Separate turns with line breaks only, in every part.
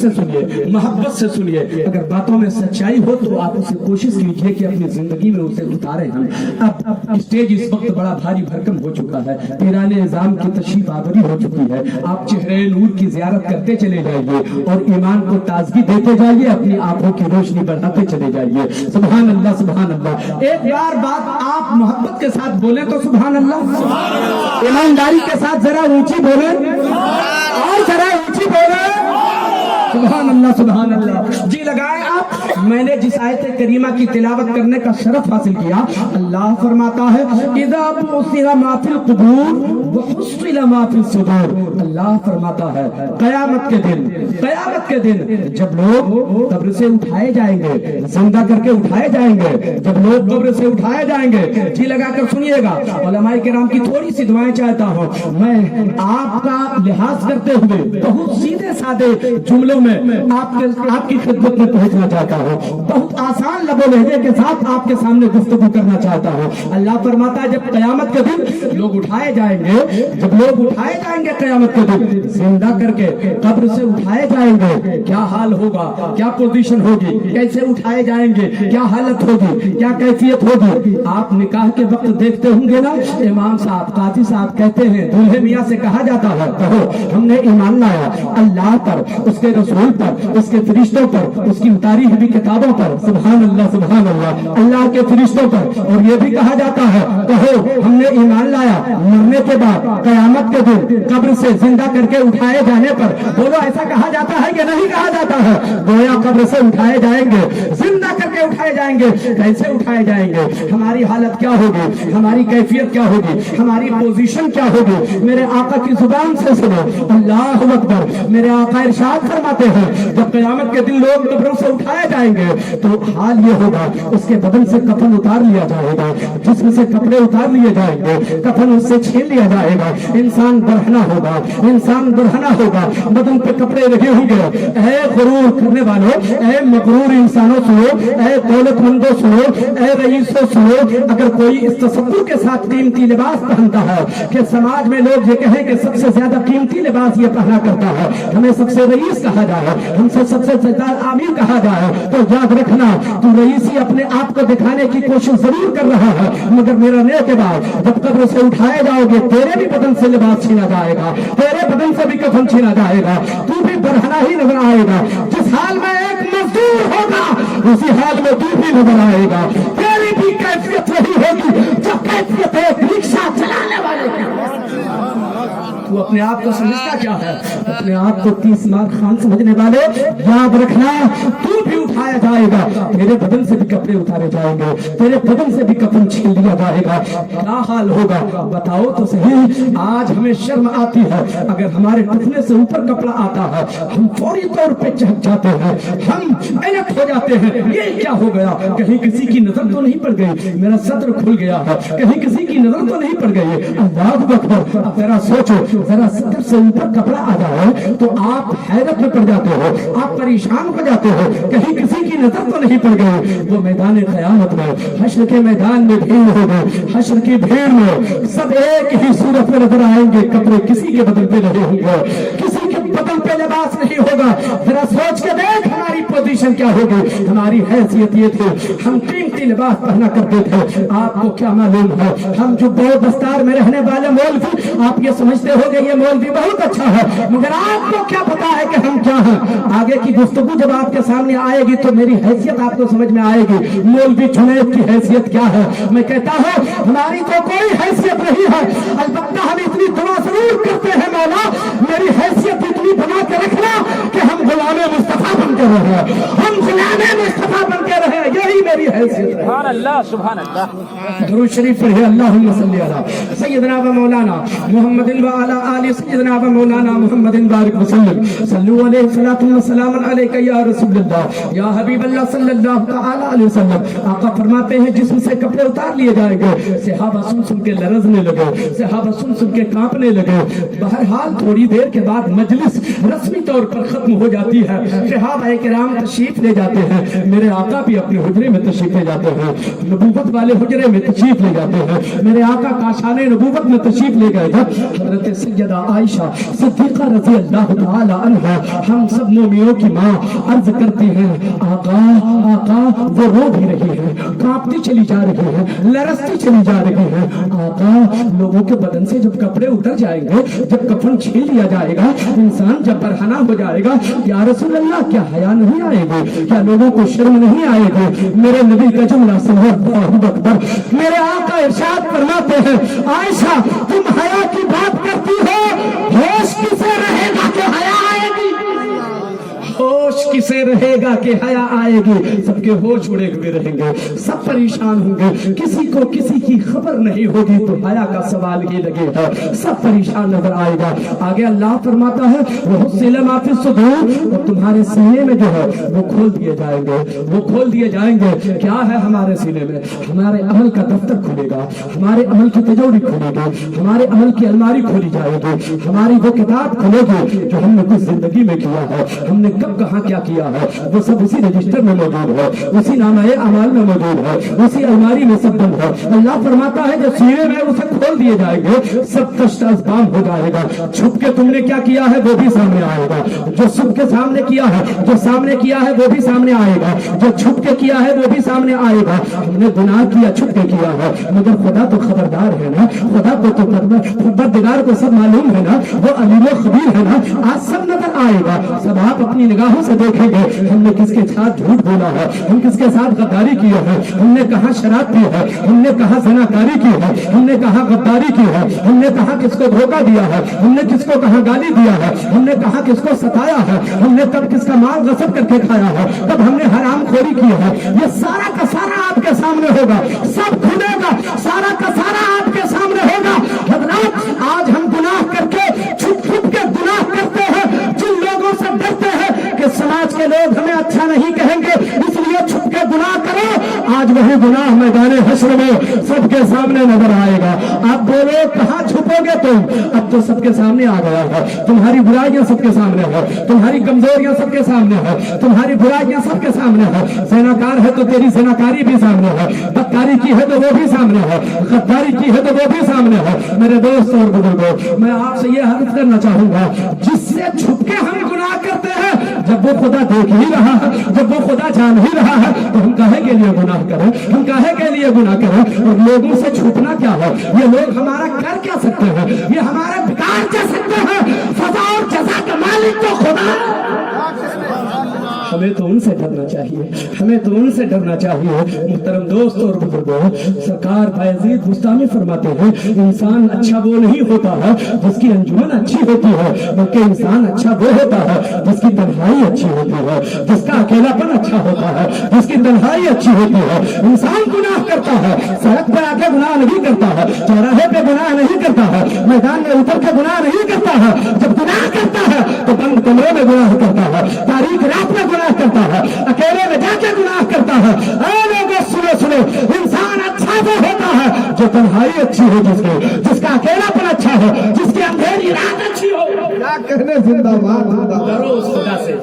से सुनिए, मोहब्बत से सुनिए। अगर बातों में सच्चाई हो तो आप उसे कोशिश कीजिए कि अपनी जिंदगी में उसे उतारें। हम अब स्टेज इस वक्त बड़ा भारी भरकम हो चुका है, पीराने निजाम की तशरीफ आवरी हो चुकी है। आप चेहरे नूर की जियारत करते चले जाइए और ईमान को ताजगी देते जाइए, अपनी आंखों की रोशनी बढ़ाते चले जाइए। सुभान अल्लाह, सुभान अल्लाह। एक बार बात आप मोहब्बत के साथ बोले तो सुभान अल्लाह, ईमानदारी के साथ जरा ऊंची बोले और जरा ऊंची बोले सुभान अल्लाह, सुभान अल्लाह। जी लगाए आप। मैंने जिस आयत करीमा की तिलावत करने का शरफ हासिल किया, अल्लाह फरमाता है इज़ा बुसिरा मा फिल कुबूर व हुस्सिला मा फिस सुदूर। अल्लाह फरमाता है कयामत के दिन जब लोग कब्र से उठाए जाएंगे, जिंदा करके उठाए जाएंगे, जब लोग कब्र से उठाए जाएंगे, जी लगाकर सुनिएगा। उलमाए किराम की थोड़ी सी दुआएं चाहता हूँ मैं आपका लिहाज करते हुए बहुत सीधे साधे जुमलों में आपकी खिदमत में पहुंचना चाहता हूँ। बहुत आसान लबो लहजे के साथ आपके सामने गुफ्तगू करना चाहता हूँ। अल्लाह फरमाता है जब कयामत के दिन लोग उठाए जाएंगे, जब लोग उठाए जाएंगे कयामत के दिन, जिंदा करके कब्र से उठाए जाएंगे, क्या हाल होगा, क्या पोजीशन होगी, कैसे उठाए जाएंगे, क्या हालत होगी, क्या कैफियत होगी। आप निकाह के वक्त देखते होंगे ना, इमाम साहब, काजी साहब कहते हैं, दूल्हे मियाँ से कहा जाता है कहो हमने ईमान लाया अल्लाह पर, उसके रसूल पर, उसके फरिश्तों पर, उसकी उतारी हुई किताबों पर। सुभान अल्लाह, सुभान अल्लाह। अल्लाह के फरिश्तों पर। और ये भी कहा जाता है कहो हमने ईमान लाया मरने के बाद कयामत के दिन कब्र से जिंदा करके उठाए जाने पर। बोलो ऐसा कहा जाता है कि नहीं कहा जाता है? गोया कब्र से उठाए जाएंगे, जिंदा करके उठाए जाएंगे। कैसे उठाए जाएंगे, हमारी हालत क्या होगी, हमारी कैफियत क्या होगी, हमारी पोजीशन क्या होगी। मेरे आका की जुबान से सुनो, अल्लाह अकबर। मेरे आका इरशाद फरमाते हैं जब क़यामत के दिन लोग कब्रों से उठाए जाएंगे तो हाल ये होगा, उसके बदन से कफन उतार लिया जाएगा, जिसमें से कपड़े उतार लिए जाएंगे, कफन उससे छीन लिया जाएगा। इंसान बरहना होगा, इंसान बरहना होगा, बदन पे कपड़े लगे होंगे। ऐ गुरूर करने वालों, ऐ मगरूर इंसानों सुनो, ऐ दौलतमंदों सुनो, ऐ रईसों सुनो। अगर कोई इस तसव्वुर के साथ कीमती लिबास पहनता है कि समाज में लोग ये कहें कि सबसे ज्यादा कीमती लिबास ये पहना करता है, हमें सबसे रईस कहा जाए, हमसे सबसे ज्यादा आमीर कहा जाए, तो याद रखना तू रईसी अपने आप को दिखाने की कोशिश जरूर कर रहा है, मगर मेरा ने के बाद जब कब्र से उठाए जाओगे तेरे भी बदन से लिबास छीना जाएगा, तेरे बदन से भी कफन छीना जाएगा, तू भी बरहना ही नजर आएगा। जिस हाल में एक मजदूर होगा उसी हाल में तू भी नजर आएगा। तेरी भी कैफियत वही होगी जब कैफियत एक रिक्शा चलाने वाले की। तू अपने आप को समझता क्या है? अपने आप को 30 मार खान समझने वाले, याद रखना तू भी उठाया जाएगा, तेरे बदन से भी कपड़े उतारे जाएंगे, तेरे बदन से भी कफन छीन लिया जाएगा। क्या हाल होगा बताओ तो सही। आज हमें शर्म आती है, अगर हमारे टखने से ऊपर कपड़ा आता है हम फौरी तौर पे चहक जाते हैं, हम अलर्ट हो जाते हैं। ये क्या हो गया, कहीं किसी की नजर तो नहीं पड़ गई, मेरा सत्र खुल गया है, कहीं किसी की नजर तो नहीं पड़ गई। अल्लाह अकबर। अब जरा सोचो, जरा सतर से ऊपर कपड़ा आ जाए तो आप हैरत में पड़ जाते हो, आप परेशान हो जाते हो, कहीं किसी की नजर तो नहीं पड़ गई। वो मैदान क़यामत में, हश्र के मैदान में भीड़ होगी, हश्र की भीड़ में सब एक ही सूरत में नजर आएंगे, कपड़े किसी के बदन पे नहीं होंगे, किसी के बदन पे लिबास नहीं होगा। जरा सोच के देख हमारी पोजीशन क्या होगी, हमारी हैसियत ये थी हम कीमती लिबास पहना करते थे। आपको क्या मालूम है, हम जो बहुत दस्तार में रहने वाले मौलवी, आप ये समझते हो ये मौलवी बहुत अच्छा है, मगर आपको क्या पता है कि हम क्या हैं। आगे की गुफ्तगू जब आपके सामने आएगी तो मेरी हैसियत आपको समझ में आएगी, मौलवी जुनैद की हैसियत क्या है। मैं कहता हूँ हमारी तो कोई हैसियत नहीं है, अलबत्ता हम इतनी दुआ जरूर करते हैं मौला मेरी हैसियत इतनी बना के रखना कि हम गुलामे मुस्तफा बन के रहे, हम गुलामे मुस्तफा बन के रहे, यही मेरी हैसियत है। सुभान अल्लाह, सुभान अल्लाह। दुरूद शरीफ पढ़िए, अल्लाहुम्मा सल्ली अला सय्यदना व मौलाना मुहम्मदिन व अला आलि सय्यदना व मौलाना मुहम्मदिन बारिक वसल्लम। सल्लु अलैहि सलातु व सलामुन अलैका या रसूलल्लाह या हबीबल्लाह सल्लल्लाहु तआला अलैहि वसल्लम। आका फरमाते हैं जिस्म से कपड़े उतार लिए जाएंगे। सहाबा सुन सुन के लरजने लगे, सहाबा सुन सुन के कांपने लगे। बहरहाल थोड़ी देर के बाद मजलिस रस्मी तौर पर खत्म हो जाती है, सहाबा किराम तशरीफ ले जाते हैं, मेरे आका भी अपने हुजरे में तशरीफ تشریف لے جاتے ہیں, نبوت والے حجرے میں تشریف لے جاتے ہیں. میرے آقا کاشان نبوت میں تشریف لے گئے تھے. حضرت سیدہ عائشہ صدیقہ رضی اللہ تعالی عنہا, ہم سب مومنوں کی ماں, عرض کرتی ہیں آقا آقا وہ رو بھی رہی ہے, کانپتی چلی جا رہی ہے, لرزتی چلی جا رہی ہے. آقا لوگوں کے بدن سے جب کپڑے اتر جائیں گے, جب کفن چھیل لیا جائے گا, انسان جب برہنہ ہو جائے گا, یا رسول اللہ کیا حیا نہیں آئے گی, کیا لوگوں کو شرم نہیں آئے گی؟ میرے نبی کا جملہ سنو, اللہ اکبر. میرے آقا ارشاد فرماتے ہیں عائشہ تم حیا کی بات کرتی ہو, ہوش کسے رہے گا کہ حیا آئے گی؟ ہوش کسے رہے گا کہ حیا آئے گی؟ سب کے ہوش اڑے ہوئے رہیں گے, سب پریشان ہوں گے, کسی کو کسی کی خبر نہیں ہوگی, تو حیا کا سوال ہی لگے گا, سب پریشان نظر آئے گا. آگے اللہ فرماتا ہے وَحُصِّلَ مَا فِي الصُّدُورِ, اور تمہارے سینے میں جو ہے وہ کھول دیے جائیں گے, وہ کھول دیے جائیں گے. کیا ہے ہمارے سینے میں؟ ہمارے عمل کا دفتر کھلے گا, ہمارے عمل کی تجوری کھلے گی, ہمارے عمل کی الماری کھولی جائے گی, ہماری وہ کتاب کھلے گی جو ہم نے کچھ زندگی میں کیا ہے, ہم نے کب کہاں کیا کیا ہے, وہ سب اسی رجسٹر میں موجود ہے, اسی نامہ اعمال میں موجود ہے, اسی الماری میں سب بند ہے. اللہ فرماتا ہے جو سینے میں اسے کھول دیے جائیں گے, سب کشت ازبام ہو جائے گا. چھپ کے تم نے کیا کیا ہے وہ بھی سامنے آئے گا, جو چھپ کے سامنے کیا ہے, جو سامنے کیا ہے وہ بھی سامنے آئے گا, جو چھپ کے کیا ہے وہ بھی سامنے آئے گا. ہم نے گناہ کیا چھپ کے کیا ہے, مگر خدا تو خبردار ہے نا, خدا کو تو پروردگار کو سب معلوم ہے نا, وہ علیم و خبیر ہے نا. آج سب نظر آئے گا, سب آپ اپنی نگاہوں سے دیکھیں گے ہم نے کس کے ساتھ جھوٹ بولا ہے, ہم کس کے ساتھ غداری کی ہے, ہم نے کہاں شراب پی ہے, ہم نے کہاں زناکاری کی ہے, ہم نے کہاں غداری کی ہے, ہم نے کہاں کس کو دھوکہ دیا ہے, ہم نے کس کو کہاں گالی دیا ہے, ہم نے کہاں کس کو ستایا ہے, ہم نے کب کس کا مال غصب کر کے کھایا ہے, کب ہم نے حرام خوری کی ہے. یہ سارا کا سارا آپ کے سامنے ہوگا, سب کھلے گا, سارا کا سارا آپ کے سامنے ہوگا. حضرات آج ہم گناہ کر کے چھپ چھپ کے گناہ کرتے ہیں, جن لوگوں سے ڈرتے ہیں کہ سماج کے لوگ ہمیں اچھا نہیں کہیں گے اس لیے چھپ کے گناہ کرو, آج وہی گناہ میدان حشر میں سب کے سامنے نظر آئے گا. آپ بولو کہاں چھپو گے تم؟ اب تو سب کے سامنے آ گیا ہے, تمہاری برائیاں سب کے سامنے ہے, تمہاری کمزوریاں سب کے سامنے ہے, تمہاری برائیاں سب کے سامنے ہے. زناکار ہے تو تیری زناکاری بھی سامنے ہے, بدکاری کی ہے تو وہ بھی سامنے ہے, غداری کی ہے تو وہ بھی سامنے ہے. میرے دوست اور بزرگوں, میں آپ سے یہ عرض کرنا چاہوں گا, جس سے چھپ کے ہم گناہ کرتے ہیں, جب وہ خدا دیکھ ہی رہا ہے, جب وہ خدا جان ہی رہا ہے, تو ہم کاہے کے لیے گناہ کریں, ہم کاہے کے لیے گناہ کریں. اور لوگوں سے چھپنا کیا ہے؟ یہ لوگ ہمارا کر کیا سکتے ہیں, یہ ہمارے بگاڑ کیا سکتے ہیں؟ سزا اور جزا کا مالک تو خدا. ہمیں تو ان سے ڈرنا چاہیے, ہمیں تو ان سے ڈرنا چاہیے. محترم دوست اور بزرگوں, سرکار بایزید بستامی فرماتے ہیں انسان اچھا وہ نہیں ہوتا ہے جس کی انجمن اچھی ہوتی ہے, بلکہ انسان اچھا وہ ہوتا ہے جس کی تنہائی اچھی ہوتی ہے, جس کا اکیلا پن اچھا ہوتا ہے, جس کی تنہائی اچھی ہوتی ہے. انسان گناہ کرتا ہے, سڑک پہ آ کے گناہ نہیں کرتا ہے, چوراہے پہ گناہ نہیں کرتا ہے, میدان میں اتر کے گناہ نہیں کرتا ہے. جب گناہ کرتا ہے تو بند کمرے میں گناہ کرتا ہے, تاریخ رات میں گناہ کرتا ہے, اکیلے میں جا کے گناہ کرتا ہے. اے لوگوں سنو سنو, انسان اچھا وہ ہوتا ہے جو تنہائی اچھی ہو, جس کا اکیلا پن اچھا ہو, جس کی اندھیری رات اچھی ہو. کیا کہنے, زندہ باد ڈرو اس خدا سے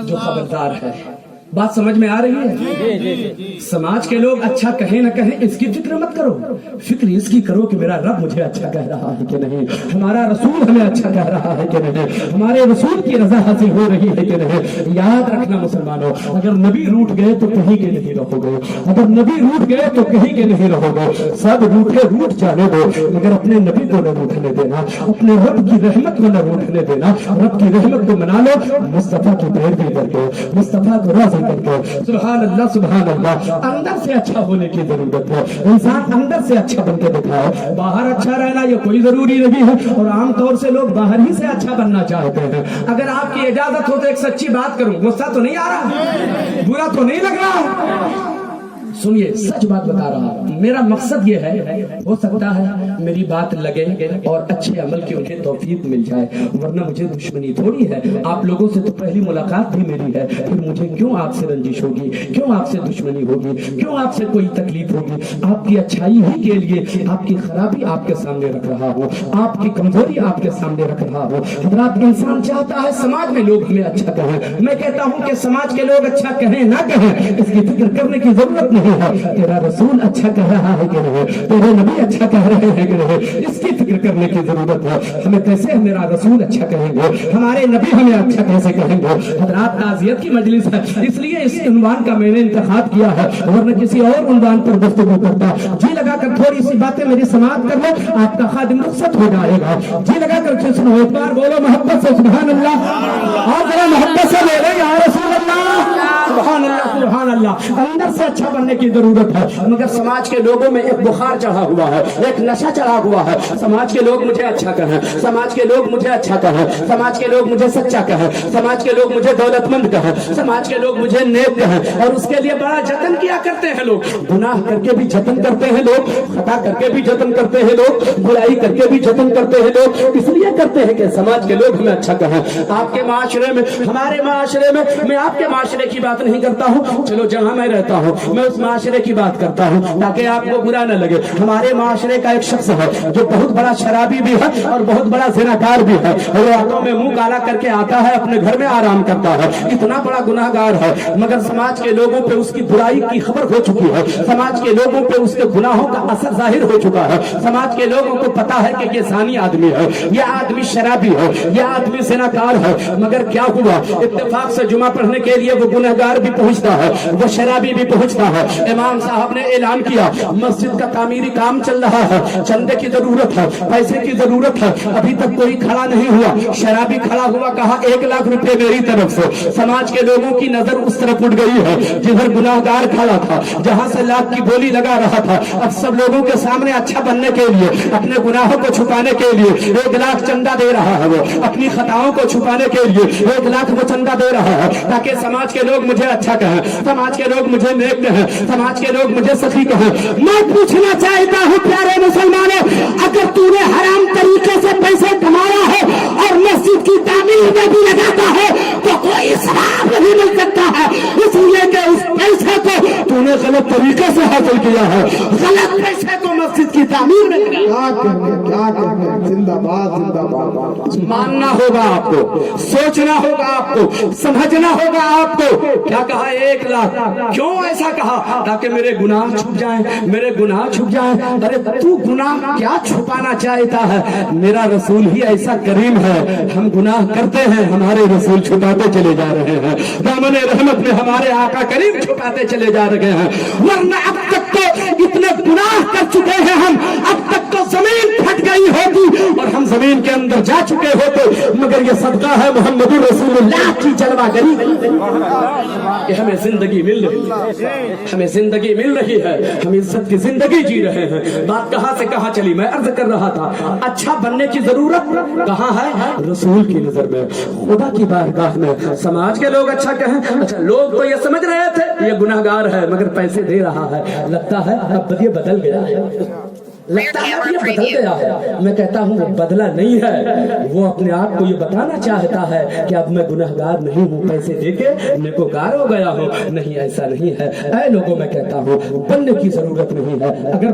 جو خبردار ہے. بات سمجھ میں آ رہی ہے؟ سماج کے لوگ اچھا کہیں نہ کہیں اس کی فکر مت کرو, فکر اس کی کرو کہ میرا رب مجھے اچھا کہہ رہا ہے کہ نہیں, ہمارا رسول ہمیں اچھا کہہ رہا ہے کہ نہیں, ہمارے رسول کی رضا حاصل ہو رہی ہے کہ نہیں. یاد رکھنا مسلمانوں, اگر نبی روٹ گئے تو کہیں کے نہیں رہو گے, اگر نبی روٹ گئے تو کہیں کے نہیں رہو گے. سب روٹے روٹ جانے دو, مگر اپنے نبی کو نہ روٹنے دینا, اپنے رب کی رحمت کو نہ روٹنے دینا. رب کی رحمت کو منا لو, مصطفیٰ کی پیروی کر کے, مصطفیٰ کو راضی کر کے. سبحان اللہ سبحان اللہ. اندر سے اچھا ہونے کی ضرورت ہے, انسان اندر سے اچھا بن کے دکھائے. باہر اچھا رہنا یہ کوئی ضروری نہیں ہے, اور عام طور سے لوگ باہر ہی سے اچھا بننا چاہتے ہیں. اگر آپ کی اجازت ہو تو ایک سچی بات کروں, غصہ تو نہیں آ رہا, برا تو نہیں لگ رہا, सुनिए, सच बात बता रहा हूं। मेरा मकसद ये है, हो सकता है मेरी बात लगे और अच्छे अमल की उन्हें तौफीक मिल जाए, वरना मुझे दुश्मनी थोड़ी है। आप लोगों से तो पहली मुलाकात भी मेरी है, फिर मुझे क्यों आपसे रंजिश होगी, क्यों आपसे दुश्मनी होगी, क्यों आपसे कोई तकलीफ होगी? आपकी अच्छाई ही के लिए आपकी खराबी आपके सामने रख रहा हूँ, आपकी कमजोरी आपके सामने रख रहा हूँ। हजरात, इंसान चाहता है समाज में लोग हमें अच्छा कहें। मैं कहता हूँ कि समाज के लोग अच्छा कहें ना कहें, इसकी फिक्र करने की जरूरत नहीं है। तेरा रसूल अच्छा कह रहा है कि नहीं, तेरे नबी अच्छा कह रहे हैं कि नहीं, इसकी फिक्र करने की जरूरत है। हमें कैसे मेरा रसूल अच्छा कहेंगे, हमारे नबी हमें अच्छा कैसे कहेंगे? हजरात, ताज़ियत की मजलिस है, इसलिए इस उन्वान का मैंने इंतखाब किया है, वरना किसी और उन्वान पर गुफ्तगू करता। जी लगाकर थोड़ी सी बातें मेरी समाप्त कर लो, आपका खादिम रुखसत हो जाएगा। जी लगाकर के सुनो, एक बार बोलो मोहब्बत से सुभान अल्लाह, और जरा मोहब्बत से बोलो या रसूल अल्लाह, सुभान अल्लाह, सुभान अल्लाह। अंदर से अच्छा बनने की जरूरत है, मगर समाज के लोगों में एक बुखार चढ़ा हुआ है, एक नशा चढ़ा हुआ है। समाज के लोग मुझे अच्छा कहें, समाज के लोग मुझे अच्छा कहें, समाज के लोग मुझे सच्चा कहें, समाज के लोग मुझे दौलतमंद कहें, समाज के लोग मुझे नेक कहें, और उसके लिए बड़ा जतन किया करते हैं लोग। गुनाह करके भी जतन करते हैं लोग, खता करके भी जतन करते हैं लोग, बुराई करके भी जतन करते हैं लोग, इसलिए करते हैं कि समाज के लोग हमें अच्छा कहें। आपके माशरे में, हमारे माशरे में, मैं आपके माशरे की बात नहीं करता हूँ, चलो जहाँ मैं रहता हूँ मैं उस माशरे की बात करता हूँ ताकि आपको बुरा न लगे। हमारे माशरे का एक शख्स है जो बहुत बड़ा शराबी भी है और बहुत बड़ा ज़िनाकार भी है, रातों में मुंह काला करके आता है, अपने घर में आराम करता है, इतना बड़ा गुनाहगार है, मगर समाज के लोगों पे उसकी बुराई की खबर हो चुकी है, समाज के लोगों पे उसके गुनाहों का असर जाहिर हो चुका है, समाज के लोगों को पता है कि ये ज़ानी आदमी है, यह आदमी शराबी है, यह आदमी ज़िनाकार है। मगर क्या हुआ, इत्तेफाक से जुमा पढ़ने के लिए वो गुनहगार भी पहुंचता है, वो शराबी भी पहुंचता है। इमाम साहब ने ऐलान किया, मस्जिद का तामीरी काम चल रहा है, चंदे की जरूरत है, पैसे की जरूरत है, अभी तक कोई खड़ा नहीं हुआ। शराबी खड़ा हुआ, कहा 1 लाख रुपए मेरी तरफ से। समाज के लोगों की नजर उस तरफ उठ गई है जिधर गुनाहगार खड़ा था, जहां से लाख की बोली लगा रहा था। अब सब लोगों के सामने अच्छा बनने के लिए, अपने गुनाहों को छुपाने के लिए 1 लाख चंदा दे रहा है, वो अपनी खताओं को छुपाने के लिए 1 लाख वो चंदा दे रहा है, ताकि समाज के लोग मुझे अच्छा कहें, समाज के लोग मुझे नेक कहें, समाज के लोग मुझे सखी कहें। मैं पूछना चाहता हूँ प्यारे मुसलमानों, अगर तूने हराम तरीके से पैसे कमाया है और मस्जिद की तामीर में भी लगाता है तो कोई सवाब नहीं मिल सकता है, इसलिए कि उस पैसे को तूने गलत तरीके से हासिल किया है, गलत पैसे को मस्जिद की तामीर में
क्या करना, जिंदाबाद जिंदाबाद।
मानना होगा आपको, सोचना होगा आपको, समझना होगा आपको। क्या कहा 1 लाख, क्यों ऐसा कहा? ताकि मेरे गुनाह छुप जाएं, मेरे गुनाह छुप जाएं। अरे तू गुनाह क्या छुपाना चाहता है? मेरा रसूल ही ऐसा करीम है, हम गुनाह करते हैं, हमारे रसूल छुपाते चले जा रहे हैं, दामन रहमत में हमारे आका करीम छुपाते चले जा रहे हैं। वरना अब तक तो इतने गुनाह कर चुके हैं हम, अब तक तो जमीन फट गई होती और हम जमीन के अंदर जा चुके होते, मगर ये सदका है मोहम्मद रसूलुल्लाह की जलवागरी कि हमें जिंदगी मिल रही है, हमें जिंदगी मिल रही है, हम इज्जत की जिंदगी जी रहे हैं। बात कहां से कहां चली, मैं अर्ज कर रहा था, अच्छा बनने की जरूरत कहां है? रसूल की नजर में, खुदा की बारगाह में। समाज के लोग अच्छा कहें, अच्छा लोग तो ये समझ रहे थे ये गुनाहगार है मगर पैसे दे रहा है, लगता है अब ये बदल गया है, लगता है अब ये बदल गया है। मैं कहता हूँ वो बदला नहीं है, वो अपने आप को ये बताना चाहता है कि अब मैं गुनहगार नहीं हूँ, पैसे देके नेकोकार हो गया हूँ। नहीं, ऐसा नहीं है। ऐ लोगों, मैं कहता हूँ बनने की जरूरत नहीं है। अगर